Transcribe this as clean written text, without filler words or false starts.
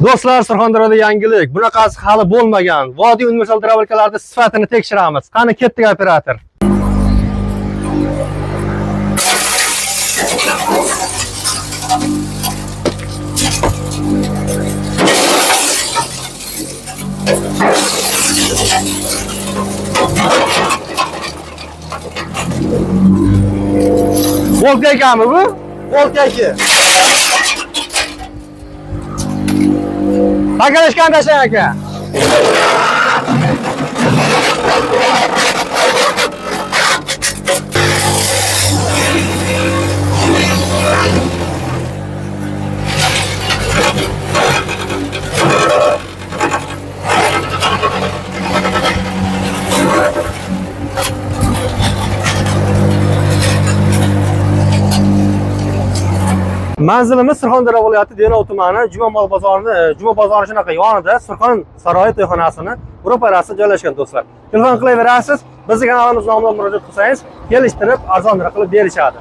Do'stlar, Surxondaryoda yangilik. Bunaqasi hali bo'lmagan. Vodiy universal travelkalarda sifatini tekshiramiz. Qani ketdik operator. Volga ekanmi bu? Volga 2. Takalashgan tashlang aka. Manzilimiz Surxondaryo viloyati Denov tumani Juma bozori shunaqa yonida Surxon saroyi to'yxonasini ro'parasida joylashgan do'stlar. Telefon qilaverasiz, bizning kanalimiz nomidan murojaat qilsangiz, kelishtirib arzonroq qilib berishadi.